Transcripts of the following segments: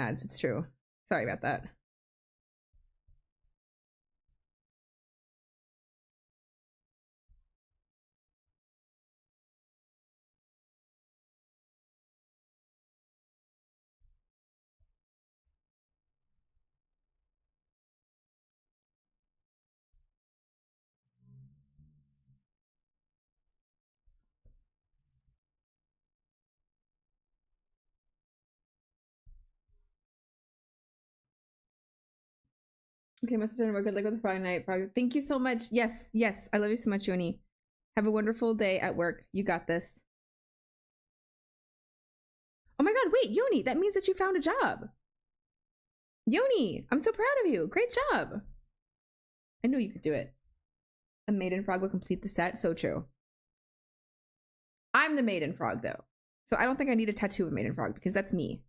ads. It's true. Sorry about that. Okay, must have done work. Good luck with the Friday night. Frog. Thank you so much. Yes, yes. I love you so much, Yoni. Have a wonderful day at work. You got this. Oh my god, wait, Yoni, that means that you found a job. Yoni, I'm so proud of you. Great job. I knew you could do it. A maiden frog will complete the set. So true. I'm the maiden frog, though. So I don't think I need a tattoo of maiden frog because that's me.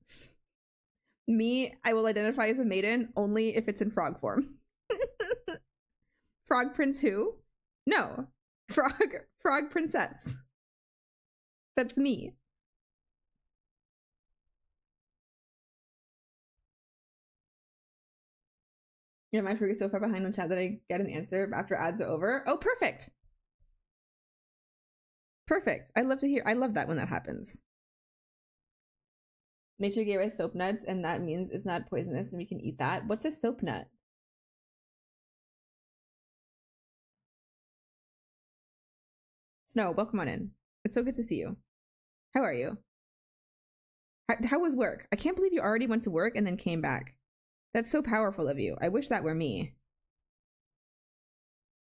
Me, I will identify as a maiden only if it's in frog form. Frog prince who? No. Frog princess. That's me. Yeah, my frog is so far behind on chat that I get an answer after ads are over. Oh, perfect. Perfect. I love to hear. I love that when that happens. Nature gave us soap nuts, and that means it's not poisonous and we can eat that. What's a soap nut? Snow, welcome on in. It's so good to see you. How are you? How was work? I can't believe you already went to work and then came back. That's so powerful of you. I wish that were me.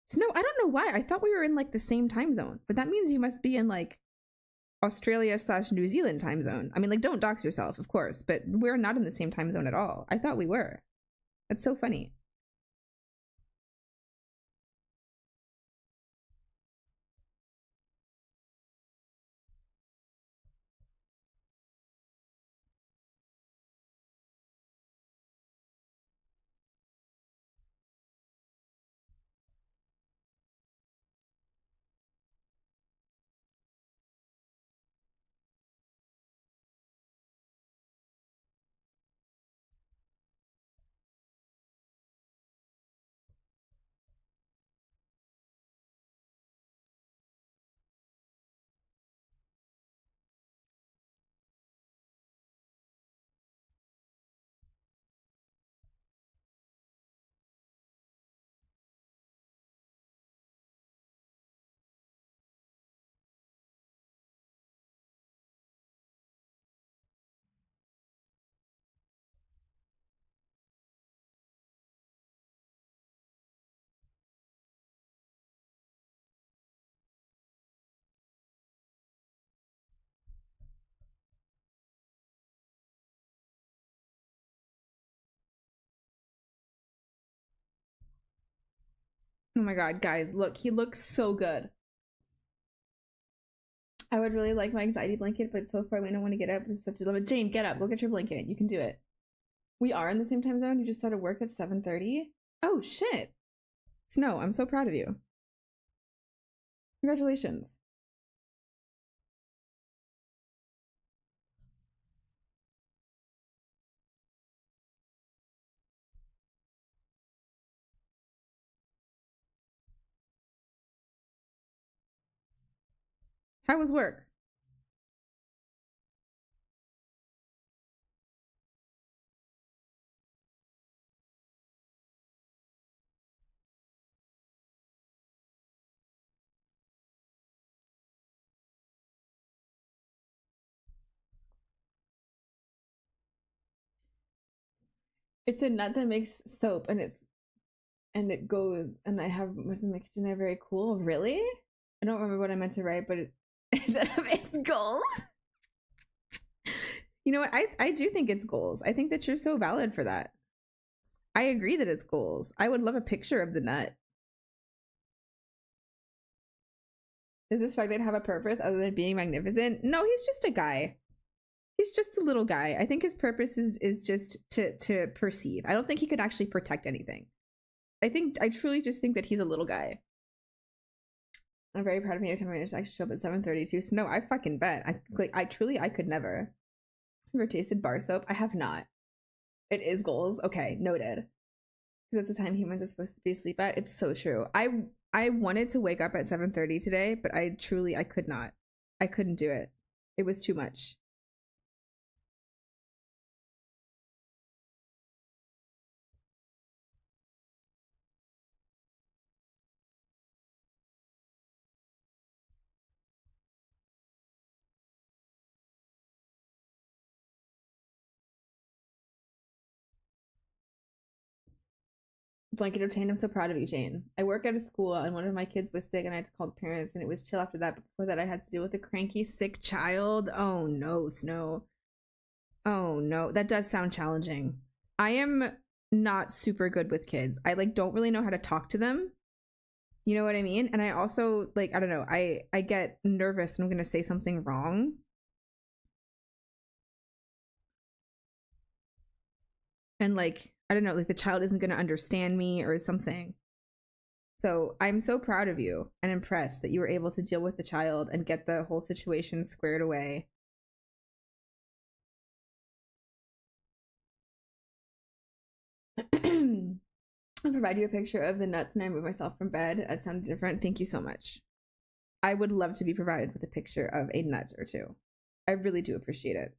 Snow, I don't know why. I thought we were in like the same time zone, but that means you must be in like Australia/New Zealand time zone. I mean, like, don't dox yourself, of course, but we're not in the same time zone at all. I thought we were. That's so funny. Oh my god, guys, look, he looks so good. I would really like my anxiety blanket, but it's so far away. I don't want to get up. This is such a limit. Jane, get up. Go get your blanket. You can do it. We are in the same time zone. You just started work at 7:30. Oh, shit. Snow, I'm so proud of you. Congratulations. How was work? It's a nut that makes soap, and it goes, and I have what's in my kitchen. They're very cool. Really? I don't remember what I meant to write, but it's goals. You know what? I do think it's goals. I think that you're so valid for that. I agree that it's goals. I would love a picture of the nut. Does this fact have a purpose other than being magnificent? No, he's just a guy. He's just a little guy. I think his purpose is just to perceive. I don't think he could actually protect anything. I truly just think that he's a little guy. I'm very proud of me every time I actually show up at 7:30 too. So no, I fucking bet. I could never. Ever tasted bar soap? I have not. It is goals. Okay, noted. Because it's the time humans are supposed to be asleep at. It's so true. I wanted to wake up at 7:30 today, but I could not. I couldn't do it. It was too much. Blanket obtained. I'm so proud of you, Jane. I work at a school and one of my kids was sick and I had to call the parents and it was chill after that. But before that, I had to deal with a cranky, sick child. Oh no, Snow. Oh no, that does sound challenging. I am not super good with kids. I like don't really know how to talk to them. You know what I mean? And I also like I don't know. I get nervous and I'm gonna say something wrong. And like I don't know, like the child isn't gonna understand me or something. So I'm so proud of you and impressed that you were able to deal with the child and get the whole situation squared away. I'll provide you a picture of the nuts and I move myself from bed. That sounded different. Thank you so much. I would love to be provided with a picture of a nut or two. I really do appreciate it.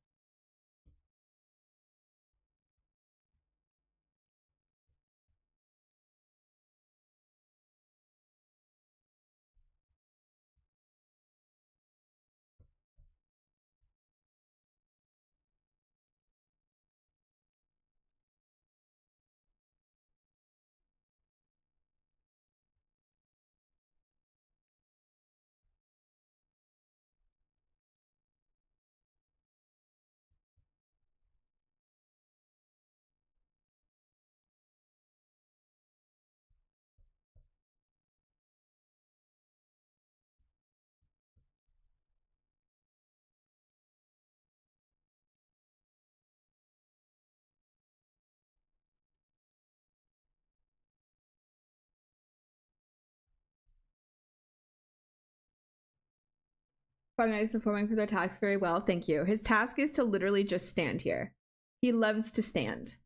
Fognight is performing for their task very well. Thank you. His task is to literally just stand here. He loves to stand.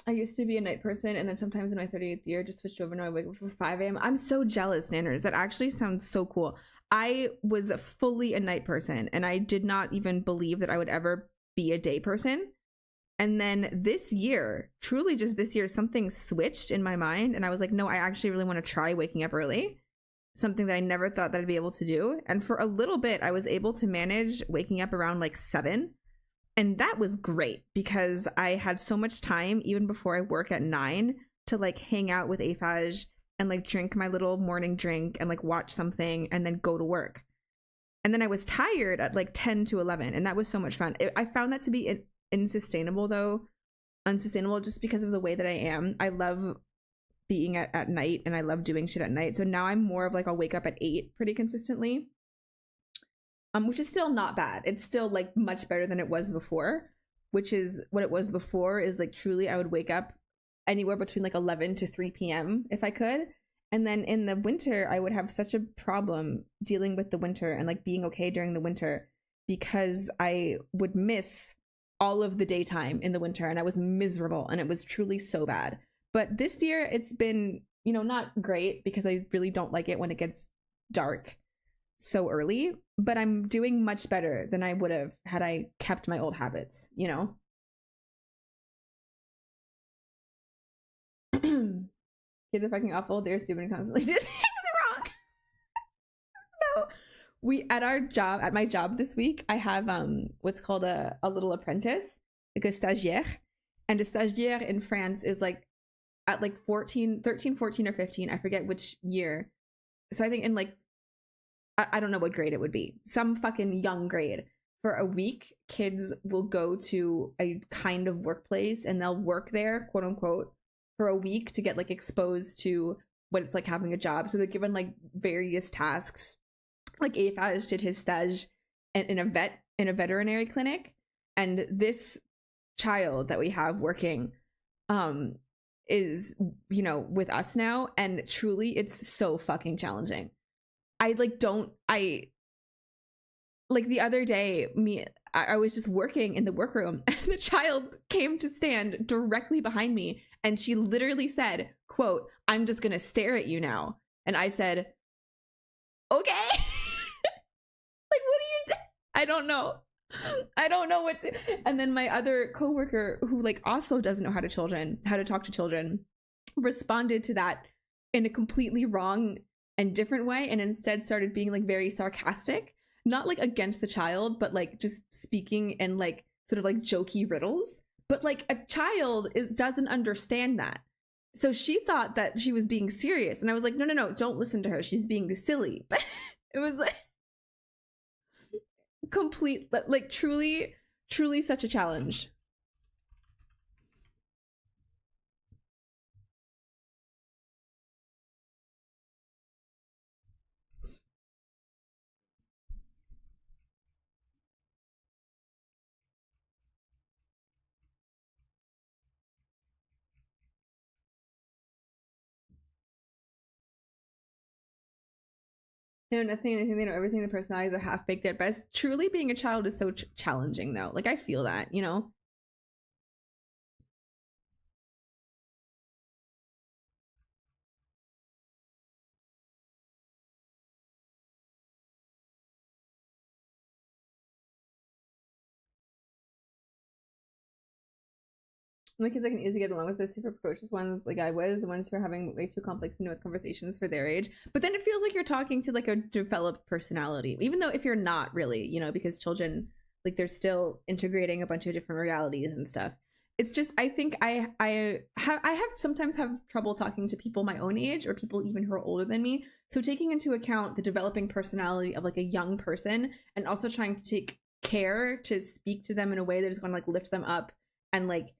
I used to be a night person, and then sometimes in my 38th year, just switched over. Now I wake up for 5 a.m. I'm so jealous, Nanners. That actually sounds so cool. I was fully a night person, and I did not even believe that I would ever be a day person. And then this year, truly just this year, something switched in my mind, and I was like, no, I actually really want to try waking up early. Something that I never thought that I'd be able to do. And for a little bit, I was able to manage waking up around like 7. And that was great because I had so much time even before I work at 9 to like hang out with Afaj and like drink my little morning drink and like watch something and then go to work. And then I was tired at like 10 to 11 and that was so much fun. I found that to be unsustainable just because of the way that I am. I love being at night and I love doing shit at night. So now I'm more of like I'll wake up at 8 pretty consistently. Which is still not bad. It's still like much better than it was before, which is what it was before is like truly I would wake up anywhere between like 11 to 3 p.m. if I could. And then in the winter, I would have such a problem dealing with the winter and like being okay during the winter because I would miss all of the daytime in the winter and I was miserable and it was truly so bad. But this year it's been, you know, not great because I really don't like it when it gets dark so early, but I'm doing much better than I would have had I kept my old habits, you know? Kids are fucking awful. They're stupid and constantly do things wrong. So we at my job this week, I have what's called a little apprentice, like a stagiaire. And a stagiaire in France is like at like 13, 14 or 15, I forget which year. So I think in like I don't know what grade it would be. Some fucking young grade. For a week, kids will go to a kind of workplace and they'll work there, quote unquote, for a week to get like exposed to what it's like having a job. So they're given like various tasks. Like Afaj did his stage in a veterinary clinic. And this child that we have working is, you know, with us now. And truly, it's so fucking challenging. I like the other day, I was just working in the workroom and the child came to stand directly behind me and she literally said, quote, "I'm just gonna stare at you now." And I said, okay. Like, what do you do? I don't know. I don't know what to. And then my other coworker, who like also doesn't know how to talk to children, responded to that in a completely wrong and different way, and instead started being like very sarcastic, not like against the child, but like just speaking in like sort of like jokey riddles. But like a child doesn't understand that. So she thought that she was being serious, and I was like, no, don't listen to her. She's being silly. But it was like complete, like truly such a challenge. They know nothing, they think they know everything. The personalities are half baked at best. Truly being a child is so challenging though. Like I feel that, you know? The kids I can easily get along with, those super precocious ones like I was, the ones who are having way too complex and nuanced conversations for their age. But then it feels like you're talking to like a developed personality, even though if you're not really, you know, because children, like they're still integrating a bunch of different realities and stuff. It's just, I think I have sometimes have trouble talking to people my own age or people even who are older than me. So taking into account the developing personality of like a young person and also trying to take care to speak to them in a way that is going to like lift them up and like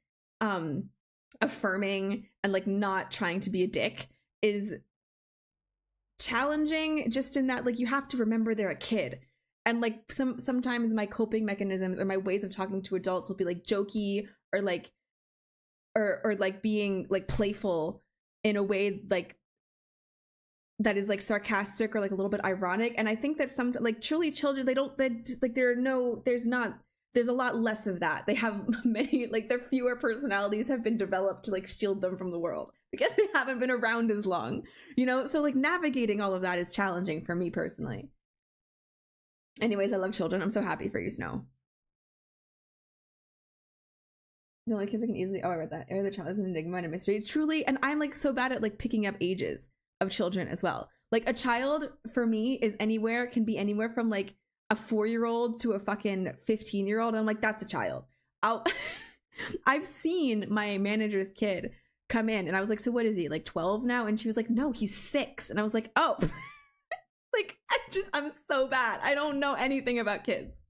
affirming and like not trying to be a dick is challenging, just in that like you have to remember they're a kid, and like sometimes my coping mechanisms or my ways of talking to adults will be like jokey or like or like being like playful in a way like that is like sarcastic or like a little bit ironic. And I think that some like truly children, there's a lot less of that. They have many, like their fewer personalities have been developed to like shield them from the world because they haven't been around as long, you know? So like navigating all of that is challenging for me personally. Anyways, I love children. I'm so happy for you, Snow. The only kids I can easily, I read that. Area the child is an enigma and a mystery. It's truly, and I'm like so bad at like picking up ages of children as well. Like a child for me can be anywhere from like a 4-year-old to a fucking 15-year-old. I'm like, that's a child. I've seen my manager's kid come in and I was like, so what is he, like 12 now? And she was like, no, he's 6. And I was like, oh. Like I'm so bad. I don't know anything about kids.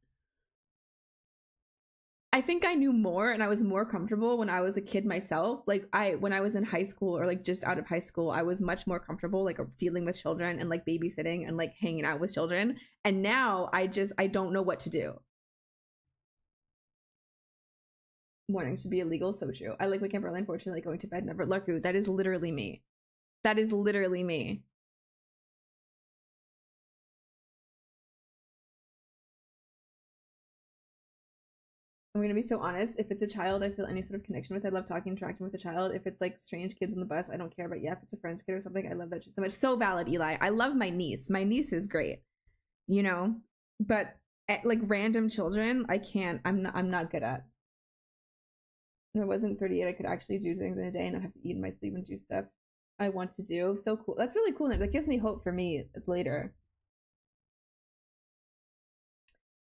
I think I knew more and I was more comfortable when I was a kid myself. Like when I was in high school or like just out of high school, I was much more comfortable like dealing with children and like babysitting and like hanging out with children. And now I don't know what to do. Morning to be illegal, so true. I like waking up early, unfortunately, like going to bed never. Larku, that is literally me. That is literally me. I'm gonna be so honest. If it's a child I feel any sort of connection with, I love talking, interacting with a child. If it's like strange kids on the bus, I don't care. But yeah, if it's a friend's kid or something, I love that shit so much. So valid, Eli. I love my niece. My niece is great, you know. But like random children, I can't. I'm not good at. If I wasn't 38, I could actually do things in a day and not have to eat in my sleep and do stuff I want to do. So cool. That's really cool. That gives me hope for me later.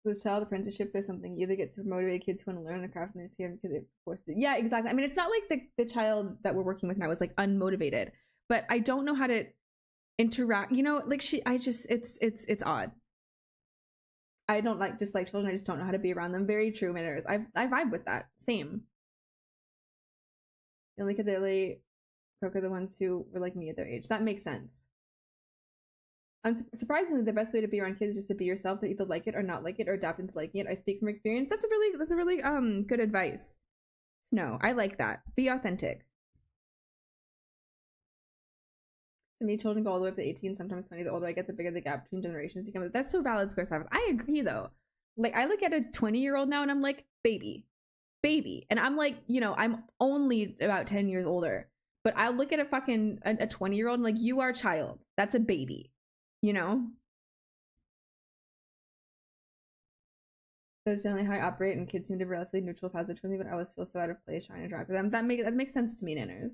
Those child apprenticeships are something you either get super motivated kids who want to learn the craft and they're just here because they're forced to. Yeah, exactly. I mean, it's not like the child that we're working with now is like unmotivated, but I don't know how to interact. You know, like it's odd. I don't like children. I just don't know how to be around them. Very true, manners. I vibe with that. Same. The only kids I really broke are the ones who were like me at their age. That makes sense. Surprisingly, the best way to be around kids is just to be yourself. They either like it or not like it or adapt into liking it. I speak from experience. That's a really good advice. No, I like that. Be authentic. To me, children go all the way up to 18, sometimes 20. The older I get, the bigger the gap between generations becomes. That's so valid, Square Savage. I agree, though. Like I look at a 20-year-old now and I'm like, baby. And I'm like, you know, I'm only about 10 years older, but I look at a fucking a 20-year-old and like, you are a child. That's a baby, you know? That's generally how I operate, and kids seem to be relatively neutral, positive with me, but I always feel so out of place trying to interact with them. That makes sense to me, Nanners.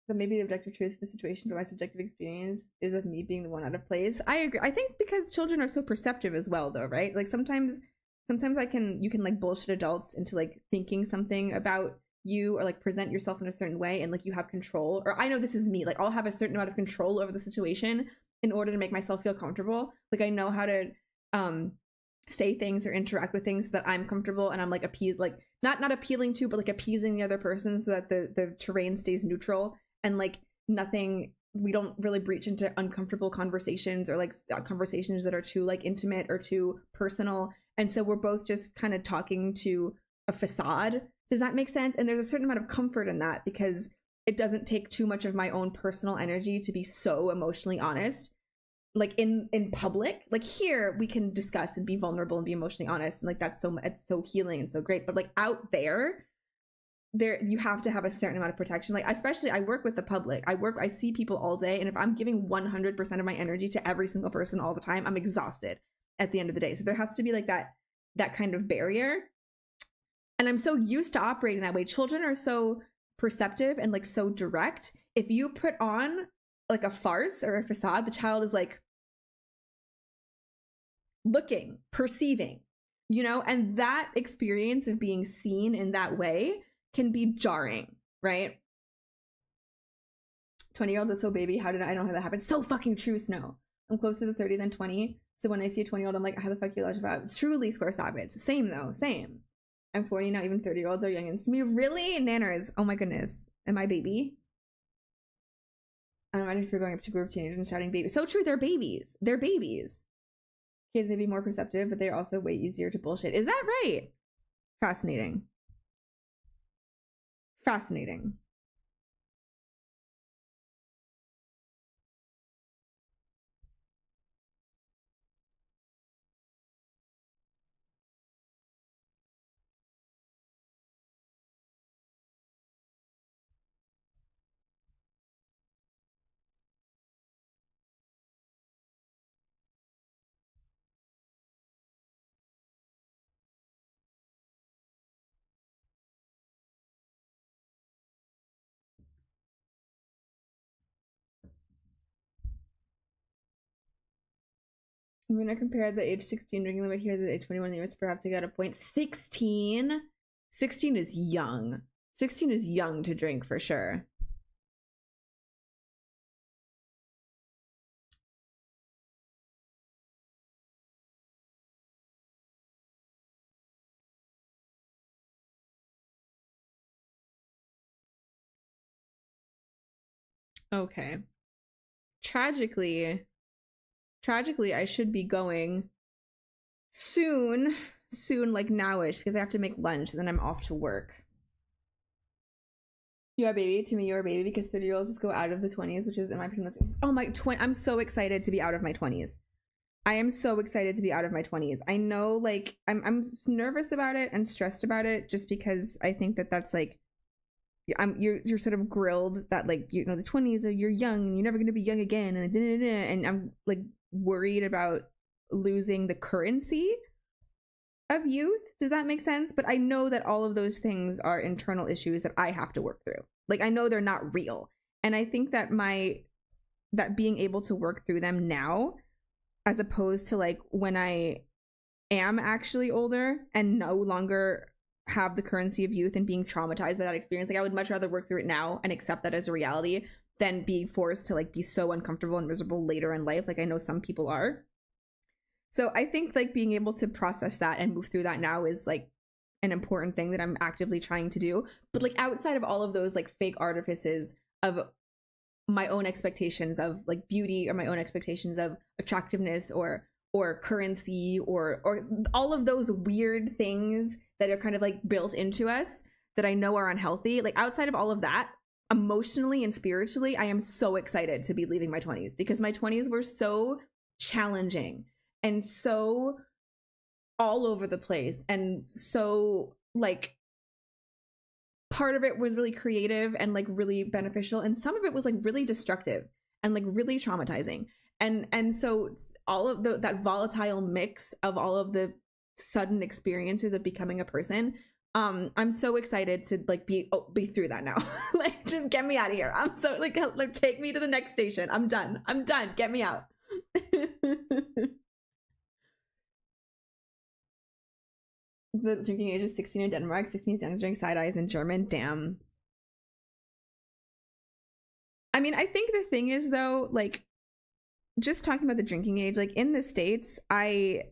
But maybe the objective truth of the situation, but my subjective experience is of me being the one out of place. I agree. I think because children are so perceptive as well, though, right? Like sometimes you can like bullshit adults into like thinking something about you, or like present yourself in a certain way, and like you have control. Or I know this is me. Like I'll have a certain amount of control over the situation in order to make myself feel comfortable. Like I know how to say things or interact with things so that I'm comfortable, and I'm like not appealing to, but like appeasing the other person so that the terrain stays neutral, and like nothing, we don't really breach into uncomfortable conversations, or like conversations that are too like intimate or too personal. And so we're both just kind of talking to a facade. Does that make sense? And there's a certain amount of comfort in that, because it doesn't take too much of my own personal energy to be so emotionally honest. Like in public, like here we can discuss and be vulnerable and be emotionally honest, and like it's so healing and so great. But like out there you have to have a certain amount of protection. Like especially I work with the public. I see people all day, and if I'm giving 100% of my energy to every single person all the time, I'm exhausted at the end of the day. So there has to be like that kind of barrier. And I'm so used to operating that way. Children are so perceptive and like so direct. If you put on like a farce or a facade, the child is like looking, perceiving, you know, and that experience of being seen in that way can be jarring, right? 20-year-olds are so baby. How did I know how that happened? So fucking true, Snow. I'm closer to 30 than 20. So when I see a 20-year-old, I'm like, how the fuck you allowed to about? Truly square habits. Same though, same. I'm 40 now, even 30-year-olds are youngins to me. Really? Nanners. Oh my goodness. Am I baby? I'm ready for going up to a group of teenagers and shouting baby. So true, they're babies. They're babies. Kids may be more perceptive, but they're also way easier to bullshit. Is that right? Fascinating. Fascinating. I'm going to compare the age 16 drinking limit here to the age 21 limits. Perhaps they got a point. 16? 16 is young. 16 is young to drink for sure. Okay. Tragically, I should be going soon, like nowish, because I have to make lunch and then I'm off to work. You are a baby. To me, you're a baby, because 30-year-olds just go out of the 20s, which is, in my opinion, oh my, I'm so excited to be out of my 20s. I am so excited to be out of my 20s. I know, like, I'm nervous about it and stressed about it, just because I think that that's like, you're sort of grilled that, like, you know, the 20s are, you're young and you're never going to be young again, and I'm like worried about losing the currency of youth. Does that make sense? But I know that all of those things are internal issues that I have to work through. Like, I know they're not real, and I think that that being able to work through them now, as opposed to like when I am actually older and no longer have the currency of youth and being traumatized by that experience, like I would much rather work through it now and accept that as a reality than be forced to like be so uncomfortable and miserable later in life, like I know some people are. So I think like being able to process that and move through that now is like an important thing that I'm actively trying to do. But like outside of all of those like fake artifices of my own expectations of like beauty, or my own expectations of attractiveness or currency, or all of those weird things that are kind of like built into us that I know are unhealthy, like outside of all of that, emotionally and spiritually, I am so excited to be leaving my 20s, because my 20s were so challenging and so all over the place, and so like part of it was really creative and like really beneficial, and some of it was like really destructive and like really traumatizing. And so all of that volatile mix of all of the sudden experiences of becoming a person, I'm so excited to like be through that now. Like, just get me out of here. I'm so like take me to the next station. I'm done, get me out. The drinking age is 16 in Denmark, 16 is young to drink side-eyes in German. Damn. I mean, I think the thing is though, like, just talking about the drinking age, like in the States, I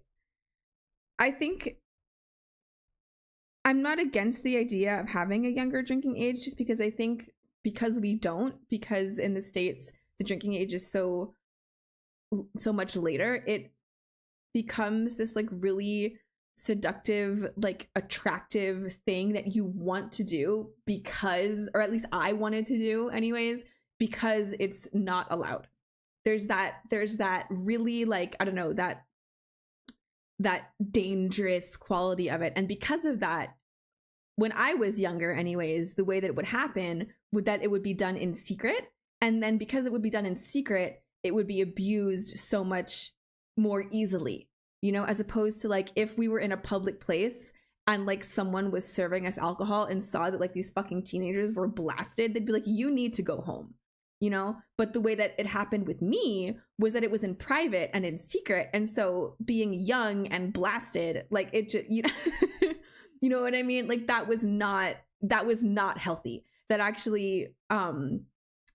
think I'm not against the idea of having a younger drinking age, just because I think because in the States the drinking age is so much later, it becomes this like really seductive, like attractive thing that you want to do because, or at least I wanted to do anyways, because it's not allowed. There's that really like, I don't know, that dangerous quality of it. And because of that, when I was younger anyways, the way that it would happen would that it would be done in secret. And then because it would be done in secret, it would be abused so much more easily, you know, as opposed to like if we were in a public place and like someone was serving us alcohol and saw that like these fucking teenagers were blasted, they'd be like, you need to go home, you know? But the way that it happened with me was that it was in private and in secret. And so being young and blasted, like it just, you know, you know what I mean? Like that was not healthy. That actually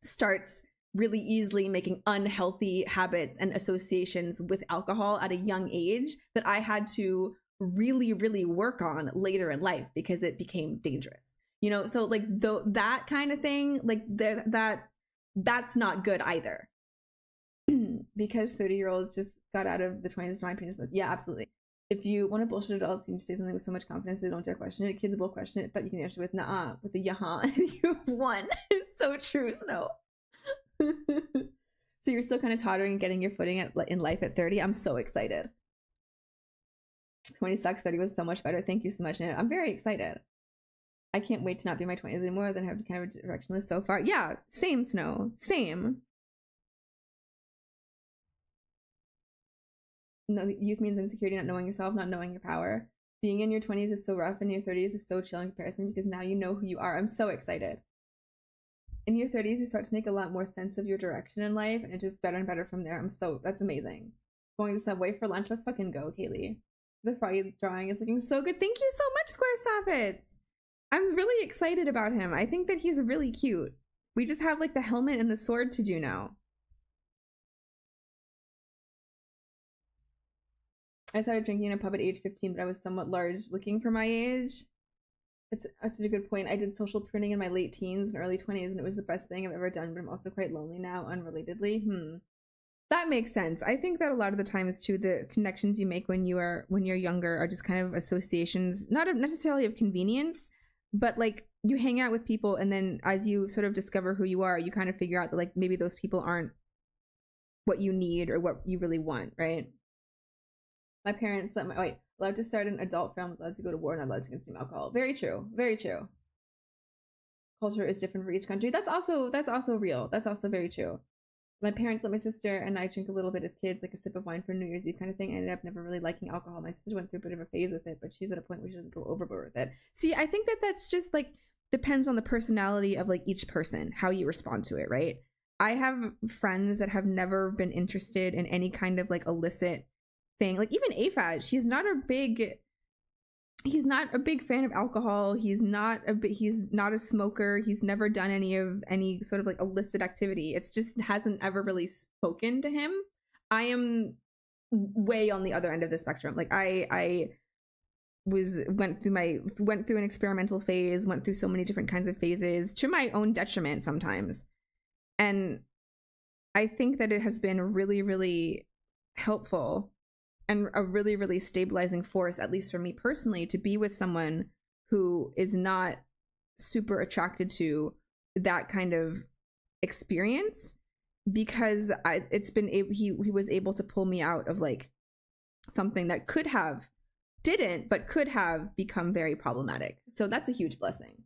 starts really easily making unhealthy habits and associations with alcohol at a young age that I had to really, really work on later in life because it became dangerous, you know? So like that kind of thing, like that's not good either. Because 30-year-olds just got out of the 20s to my penis. Yeah, absolutely. If you want to bullshit adults, you need to say something with so much confidence they don't dare question it. Kids will question it, but you can answer with nah, with the yaha. You've won. It's so true, Snow. So you're still kind of tottering and getting your footing in life at 30. I'm so excited. 20 sucks. 30 was so much better. Thank you so much. I'm very excited. I can't wait to not be in my 20s anymore. Then have to kind of a directionless so far. Yeah, same, Snow. Same. No, youth means insecurity, not knowing yourself, not knowing your power. Being in your 20s is so rough, and your 30s is so chill in comparison because now you know who you are. I'm so excited. In your 30s, you start to make a lot more sense of your direction in life, and it's just better and better from there. That's amazing. Going to Subway for lunch, let's fucking go, Kaylee. The froggy drawing is looking so good. Thank you so much, Square Sappets. I'm really excited about him. I think that he's really cute. We just have like the helmet and the sword to do now. I started drinking in a pub at age 15, but I was somewhat large looking for my age. It's such a good point. I did social pruning in my late teens and early 20s, and it was the best thing I've ever done, but I'm also quite lonely now, unrelatedly. That makes sense. I think that a lot of the times too, the connections you make when you're younger are just kind of associations, not necessarily of convenience, but like you hang out with people, and then as you sort of discover who you are, you kind of figure out that like maybe those people aren't what you need or what you really want, right? My parents allowed to start an adult film, allowed to go to war, not allowed to consume alcohol. Very true. Very true. Culture is different for each country. That's also real. That's also very true. My parents let my sister and I drink a little bit as kids, like a sip of wine for New Year's Eve kind of thing. I ended up never really liking alcohol. My sister went through a bit of a phase with it, but she's at a point where she doesn't go overboard with it. See, I think that that's just like depends on the personality of like each person, how you respond to it, right? I have friends that have never been interested in any kind of like illicit thing. Like even Afaj, he's not a big fan of alcohol. He's not a smoker. He's never done any sort of like illicit activity. It's just hasn't ever really spoken to him. I am way on the other end of the spectrum. Like I went through an experimental phase, went through so many different kinds of phases to my own detriment sometimes. And I think that it has been really, really helpful and a really, really stabilizing force, at least for me personally, to be with someone who is not super attracted to that kind of experience because he was able to pull me out of like something that could have become very problematic. So that's a huge blessing.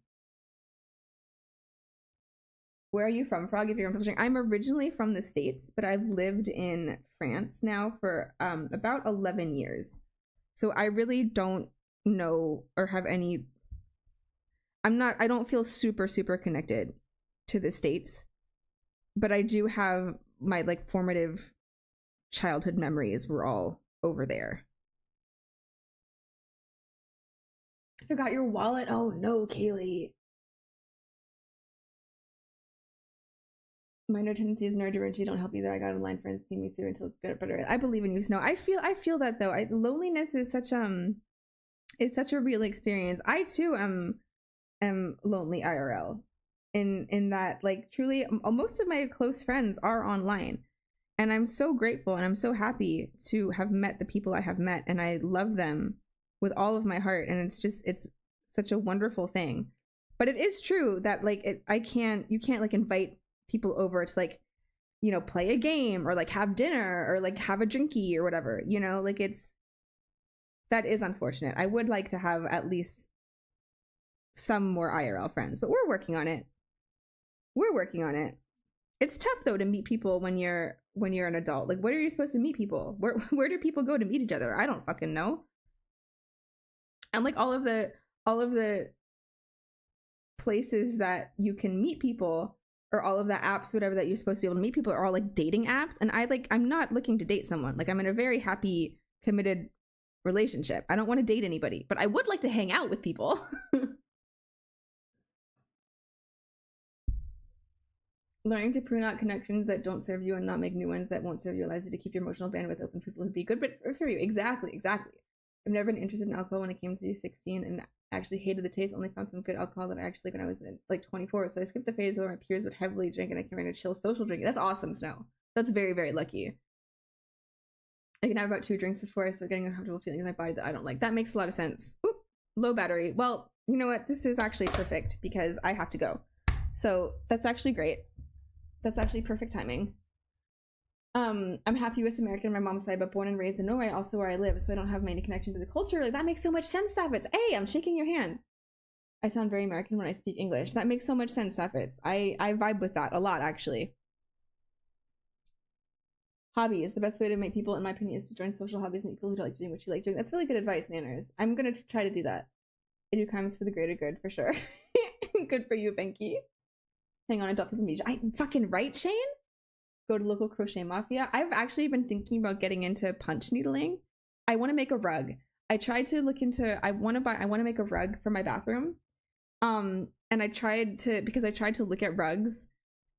Where are you from, Frog? If you're publishing, I'm originally from the States, but I've lived in France now for about 11 years. So I really don't know or have any. I don't feel super connected to the States, but I do have my like formative childhood memories were all over there. I forgot your wallet. Oh no, Kaylee. Minor tendencies, neurodivergency don't help either. I got online friends see me through until it's good, better. I believe in you, Snow. I feel that though. Loneliness is such a real experience. I too am lonely IRL. In that, like, truly, most of my close friends are online, and I'm so grateful and I'm so happy to have met the people I have met, and I love them with all of my heart. And it's such a wonderful thing. But it is true that like you can't like invite people over to like, you know, play a game or like have dinner or like have a drinky or whatever, you know, like that is unfortunate. I would like to have at least some more IRL friends, but we're working on it. It's tough though to meet people when you're an adult. Like, where are you supposed to meet people? Where do people go to meet each other? I don't fucking know. And like all of the places that you can meet people, or all of the apps, whatever, that you're supposed to be able to meet people, are all like dating apps. And I'm not looking to date someone. Like, I'm in a very happy, committed relationship. I don't want to date anybody, but I would like to hang out with people. Learning to prune out connections that don't serve you and not make new ones that won't serve you allows you to keep your emotional bandwidth open for people who'd be good but for you. Exactly. I've never been interested in alcohol when I came to 16 and actually hated the taste. Only found some good alcohol that I actually when I was like 24. So I skipped the phase where my peers would heavily drink and I came in a chill social drink. That's awesome, Snow. That's very, very lucky. I can have about 2 drinks before I start getting uncomfortable feelings in my body that I don't like. That makes a lot of sense. Oop, low battery. Well, you know what? This is actually perfect because I have to go. So that's actually great. That's actually perfect timing. I'm half US American on my mom's side, but born and raised in Norway, also where I live, so I don't have many connection to the culture. Like, that makes so much sense, Sappets. Hey, I'm shaking your hand. I sound very American when I speak English. That makes so much sense, Sappets. I vibe with that a lot, actually. Hobbies. The best way to make people, in my opinion, is to join social hobbies and people who like doing what you like doing. That's really good advice, Nanners. I'm gonna try to do that. I do crimes for the greater good, for sure. Good for you, Benki. Hang on, adopt from Asia. I fucking right, Shane? Go to local crochet mafia. I've actually been thinking about getting into punch needling. I want to make a rug. I tried to look into, I want to make a rug for my bathroom. And I tried to look at rugs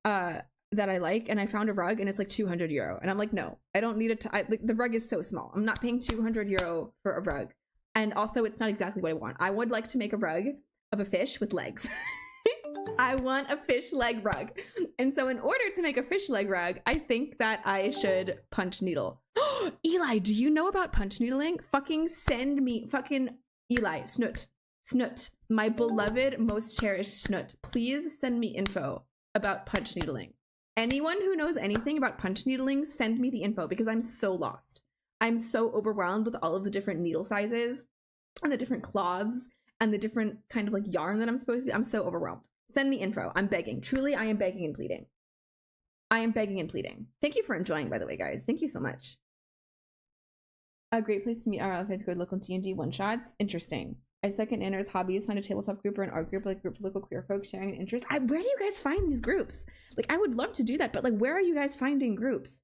that I like, and I found a rug and it's like €200. And I'm like, no, I don't need it. Like, the rug is so small. I'm not paying €200 for a rug. And also it's not exactly what I want. I would like to make a rug of a fish with legs. I want a fish leg rug. And so in order to make a fish leg rug, I think that I should punch needle. Eli, do you know about punch needling? Fucking send me, fucking Eli, Snoot, my beloved, most cherished Snoot. Please send me info about punch needling. Anyone who knows anything about punch needling, send me the info, because I'm so lost. I'm so overwhelmed with all of the different needle sizes and the different cloths and the different kind of like yarn that I'm supposed to be. I'm so overwhelmed. Send me info. I'm begging. Truly, I am begging and pleading. I am begging and pleading. Thank you for enjoying, by the way, guys. Thank you so much. A great place to meet our fans. Go to local D&D one-shots. Interesting. I second Nanner's hobbies. Find a tabletop group or an art group, like a group of local queer folks sharing an interest. Where do you guys find these groups? Like, I would love to do that, but like, where are you guys finding groups?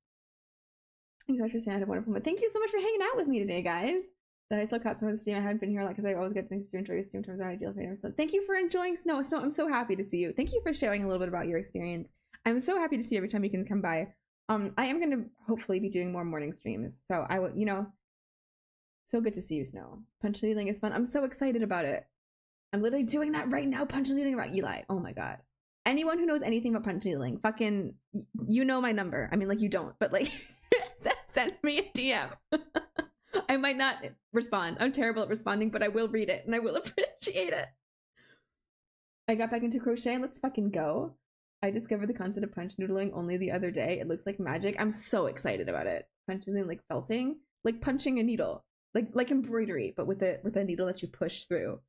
Thanks so much for staying. I had a wonderful moment. Thank you so much for hanging out with me today, guys. That I still caught some of the stream. I haven't been here a lot because I always get things to enjoy your stream. Terms are ideal for so thank you for enjoying Snow. I'm so happy to see you. Thank you for sharing a little bit about your experience. I'm so happy to see you every time you can come by. I am going to hopefully be doing more morning streams. So I would, so good to see you, Snow. Punch needling is fun. I'm so excited about it. I'm literally doing that right now. Punch needling about Eli. Oh my God. Anyone who knows anything about punch needling, fucking, you know my number. I mean, like, you don't, but like, send me a DM. I might not respond. I'm terrible at responding, but I will read it and I will appreciate it. I got back into crochet. Let's fucking go. I discovered the concept of punch noodling only the other day. It looks like magic. I'm so excited about it. Punching, like felting, like punching a needle, like embroidery, but with a needle that you push through.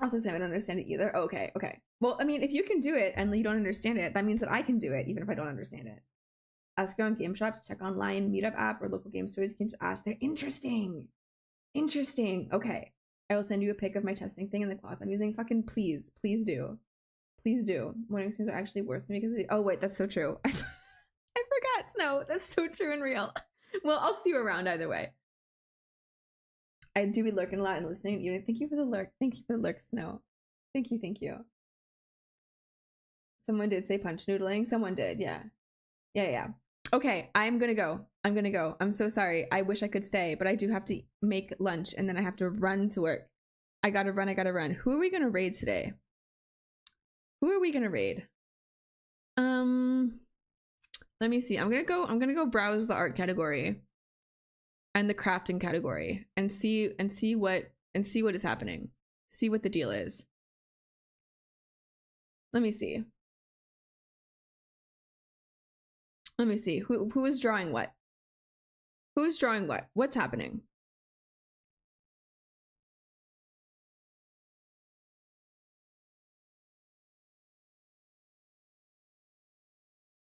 Also, Sam, I don't understand it either. Okay. Well, I mean, if you can do it and you don't understand it, that means that I can do it, even if I don't understand it. Ask around game shops, check online, meetup app, or local game stores. You can just ask. They're interesting. Okay. I will send you a pic of my testing thing and the cloth I'm using. Fucking please do. Morning streams are actually worse than me because oh wait, that's so true. I forgot, Snow. That's so true and real. Well, I'll see you around either way. I do be lurking a lot and listening. Thank you for the lurk. Thank you for the lurk, Snow. Thank you. Someone did say punch noodling. Someone did, yeah. Okay, I'm gonna go. I'm so sorry. I wish I could stay, but I do have to make lunch and then I have to run to work. I gotta run. Who are we gonna raid today? Let me see. I'm gonna go browse the art category and the crafting category and see what is happening. See what the deal is. Let me see. Who is drawing what? Who's drawing what? What's happening?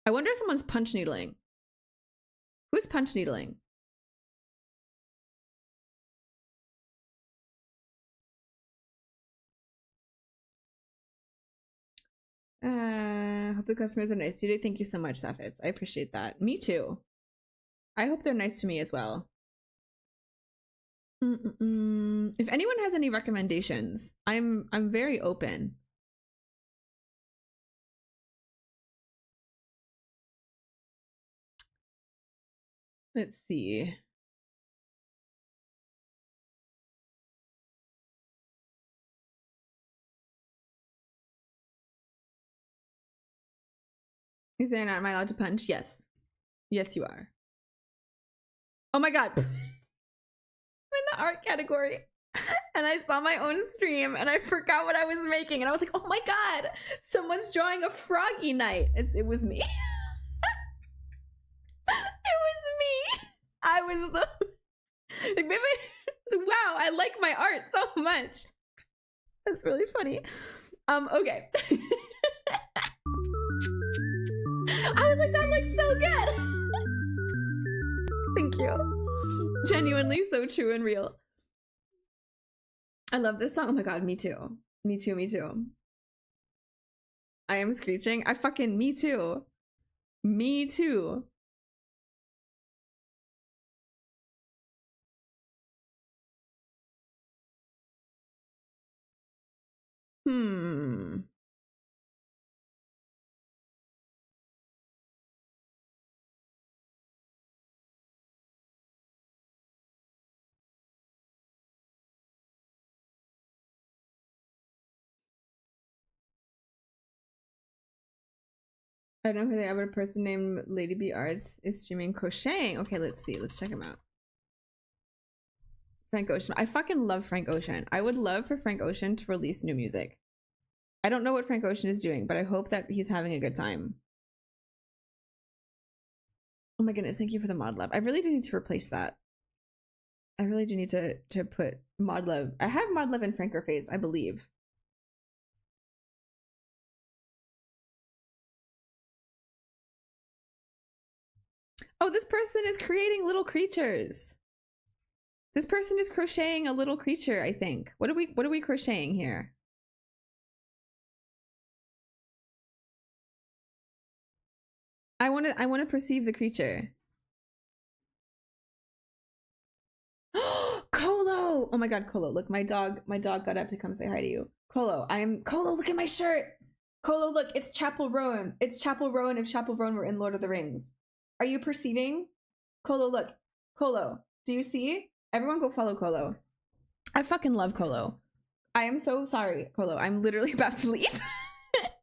I wonder if someone's punch needling. Who's punch needling? Hope the customers are nice today. Thank you so much, Saffitz. I appreciate that. Me too. I hope they're nice to me as well. If anyone has any recommendations, I'm very open. Let's see. Is there not? Am I allowed to punch? Yes. Yes, you are. Oh my god. I'm in the art category. And I saw my own stream and I forgot what I was making. And I was like, oh my god, someone's drawing a froggy knight. It was me. It was me. I was the... Like, maybe... Wow, I like my art so much. That's really funny. Okay. I was like, that looks so good. Thank you. Genuinely so true and real. I love this song. Oh my god, me too. Me too. I am screeching. Me too. Me too. I don't know who they are, but a person named Lady B Arts is streaming crocheting. Okay, let's see. Let's check him out. Frank Ocean. I fucking love Frank Ocean. I would love for Frank Ocean to release new music. I don't know what Frank Ocean is doing, but I hope that he's having a good time. Oh my goodness, thank you for the mod love. I really do need to replace that. I really do need to put mod love. I have mod love in Franker Face, I believe. Oh, this person is creating little creatures. This person is crocheting a little creature, I think. What are we crocheting here? I want to perceive the creature. Colo! Oh my god, Colo, look, my dog got up to come say hi to you. Colo, look at my shirt. Colo, look, it's Chapel Rowan. It's Chapel Rowan if Chapel Rowan were in Lord of the Rings. Are you perceiving? Colo, look. Colo, do you see? Everyone go follow Colo. I fucking love Colo. I am so sorry, Colo. I'm literally about to leave.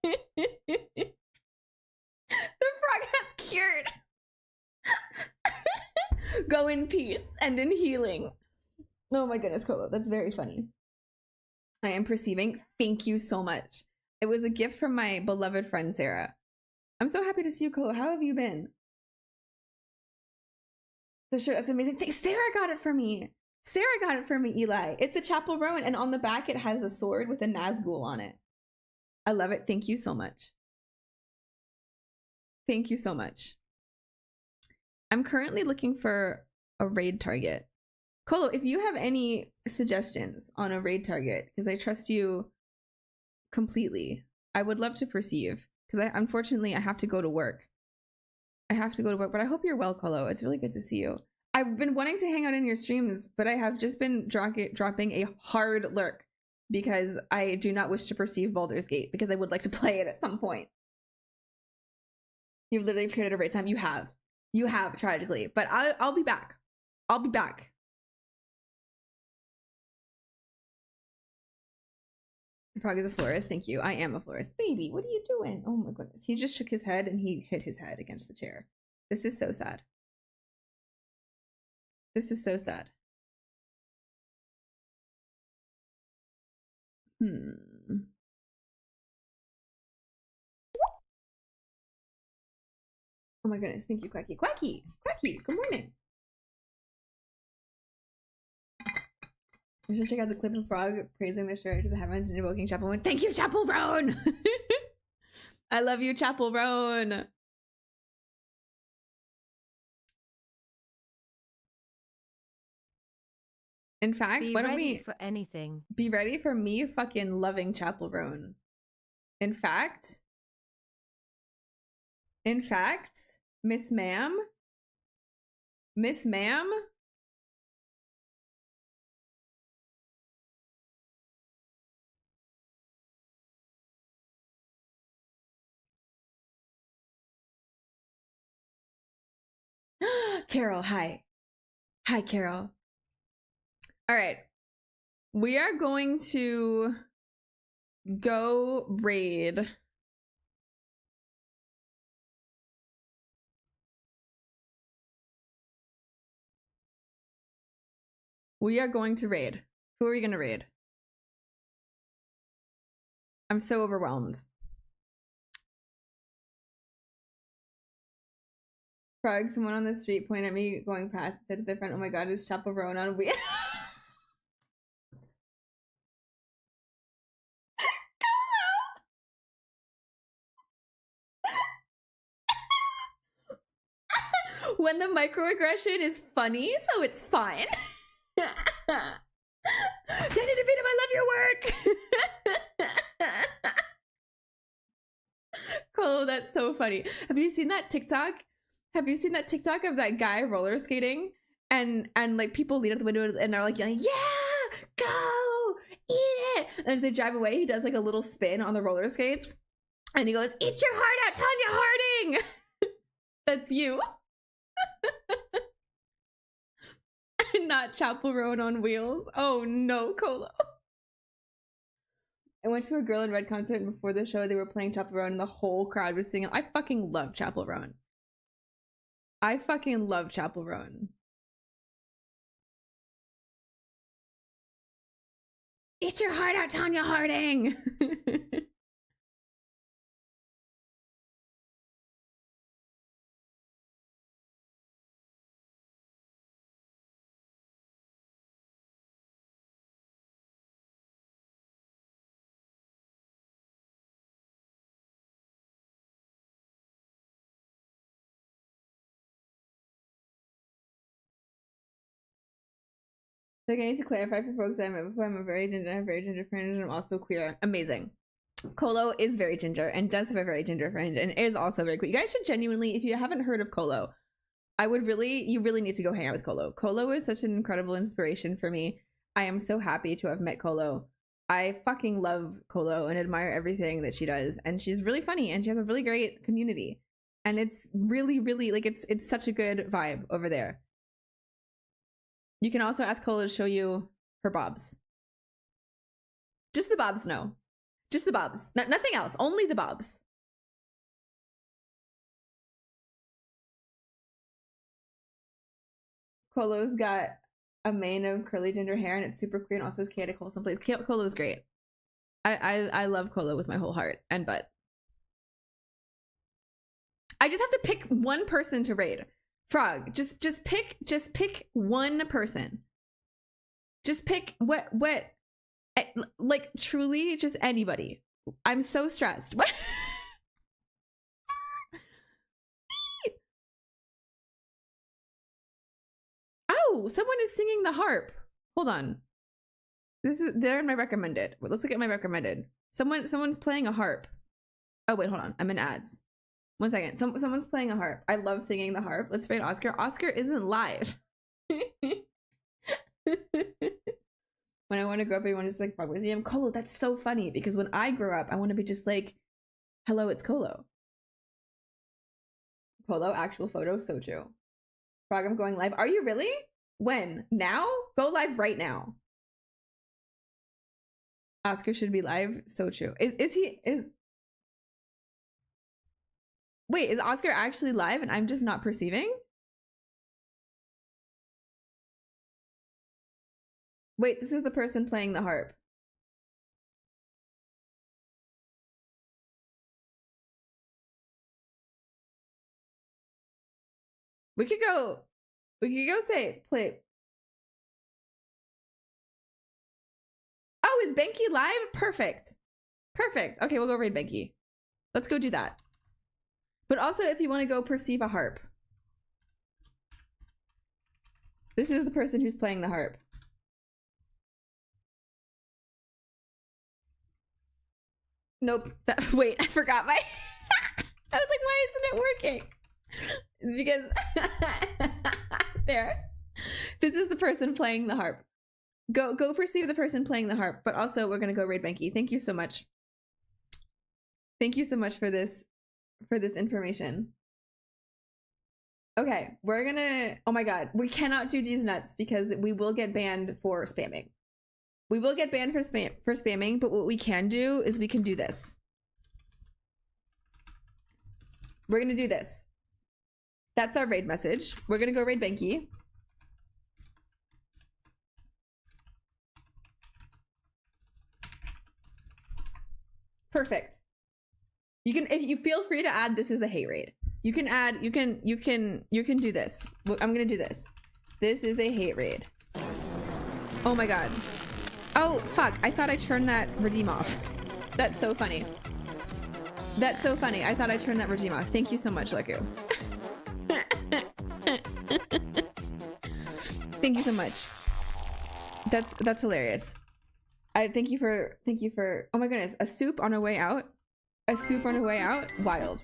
The frog has cured. Go in peace and in healing. Oh my goodness, Colo. That's very funny. I am perceiving. Thank you so much. It was a gift from my beloved friend, Sarah. I'm so happy to see you, Colo. How have you been? The shirt, that's amazing. Thanks. Sarah got it for me. Sarah got it for me, Eli. It's a Chapel Rowan, and on the back it has a sword with a Nazgul on it. I love it. Thank you so much. Thank you so much. I'm currently looking for a raid target. Colo, if you have any suggestions on a raid target, because I trust you completely, I would love to perceive. Because unfortunately I have to go to work. I have to go to work, but I hope you're well, Colo. It's really good to see you. I've been wanting to hang out in your streams, but I have just been dropping a hard lurk because I do not wish to perceive Baldur's Gate, because I would like to play it at some point. You've literally created a raid time. You have. You have, tragically. But I'll be back. I'll be back. Frog is a florist. Thank you. I am a florist. Baby, what are you doing? Oh my goodness. He just shook his head and he hit his head against the chair. This is so sad. This is so sad. Oh my goodness. Thank you, Quacky. Quacky! Quacky! Good morning. You should check out the clip of Frog praising the shirt to the heavens and invoking Chapel Roan. Thank you, Chapel Roan! I love you, Chapel Roan! In fact, why don't we for anything? Be ready for me fucking loving Chapel Roan. In fact, Miss Ma'am, Carol, hi. Hi, Carol. All right. We are going to go raid. We are going to raid. Who are we going to raid? I'm so overwhelmed. Frog, someone on the street pointed at me going past and said to their friend, oh my god, it's Chapel Roan on we. When the microaggression is funny, so it's fine. Jenny DeVito, I love your work. Cole, that's so funny. Have you seen that TikTok? Have you seen that TikTok of that guy roller skating and like people lean out the window and are like yelling, yeah, go, eat it. And as they drive away, he does like a little spin on the roller skates and he goes, eat your heart out, Tanya Harding. That's you. Not Chapel Roan on wheels. Oh no, Colo. I went to a Girl in Red concert and before the show they were playing Chapel Roan and the whole crowd was singing. I fucking love Chapel Roan. I fucking love Chapel Roan. Eat your heart out, Tanya Harding. Like, I need to clarify for folks that I'm a very ginger, I have very ginger friend, and I'm also queer. Amazing. Colo is very ginger and does have a very ginger friend and is also very queer. You guys should genuinely, if you haven't heard of Colo, you really need to go hang out with Colo. Colo is such an incredible inspiration for me. I am so happy to have met Colo. I fucking love Colo and admire everything that she does. And she's really funny and she has a really great community. And it's really, really, like, it's such a good vibe over there. You can also ask Colo to show you her bobs. Just the bobs, no. Just the bobs. Nothing else. Only the bobs. Colo's got a mane of curly ginger hair and it's super queer and also has chaotic wholesome plays. Colo is great. I love Colo with my whole heart and butt. I just have to pick one person to raid. Frog, just pick one person. Just pick what like truly just anybody. I'm so stressed. What? Oh, someone is singing the harp. Hold on. They're in my recommended. Let's look at my recommended. Someone's playing a harp. Oh wait, hold on. I'm in ads. 1 second. Someone's playing a harp. I love singing the harp. Let's raid Oscar. Oscar isn't live. When I want to grow up, everyone just like Frog Museum. Colo, that's so funny because when I grow up, I want to be just like, hello, it's Colo. Colo, actual photo, so true. Frog, I'm going live. Are you really? When? Now? Go live right now. Oscar should be live. So true. Wait, is Oscar actually live and I'm just not perceiving? Wait, this is the person playing the harp. We could go say play. Oh, is Benki live? Perfect. Perfect. Okay, we'll go raid Benki. Let's go do that. But also if you want to go perceive a harp. This is the person who's playing the harp. Nope. Wait, I forgot my I was like, why isn't it working? It's because there. This is the person playing the harp. Go perceive the person playing the harp, but also we're gonna go raid Benki. Thank you so much. Thank you so much for this information. Okay, we're gonna, oh my god, we cannot do these nuts because we will get banned for spamming. We will get banned for spamming, but what we can do is we can do this. We're gonna do this. That's our raid message. We're gonna go raid Benki. Perfect. You can, if you feel free to add, this is a hate raid. You can add, you can do this. I'm gonna do this. This is a hate raid. Oh my god. Oh, fuck. I thought I turned that redeem off. That's so funny. That's so funny. I thought I turned that redeem off. Thank you so much, Leku. Thank you so much. That's hilarious. Thank you for, oh my goodness, a soup on our way out. A soup on our way out. Wild.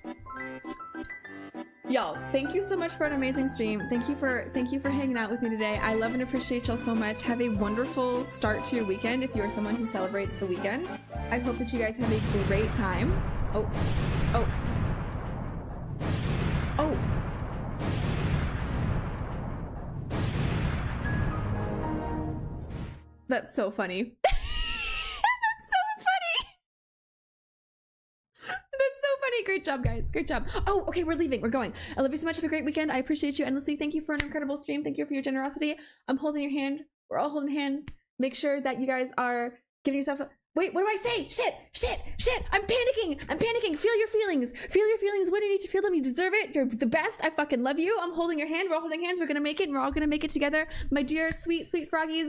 Y'all, thank you so much for an amazing stream. Thank you for hanging out with me today. I love and appreciate y'all so much. Have a wonderful start to your weekend if you are someone who celebrates the weekend. I hope that you guys have a great time. Oh. That's so funny. Great job, guys. Great job. Oh, okay, we're leaving. We're going. I love you so much. Have a great weekend. I appreciate you endlessly. Thank you for an incredible stream. Thank you for your generosity. I'm holding your hand. We're all holding hands. Make sure that you guys are giving yourself a... Wait, what do I say? Shit. I'm panicking. Feel your feelings. Feel your feelings when you need to feel them. You deserve it. You're the best. I fucking love you. I'm holding your hand. We're all holding hands. We're gonna make it, and we're all gonna make it together. My dear, sweet froggies.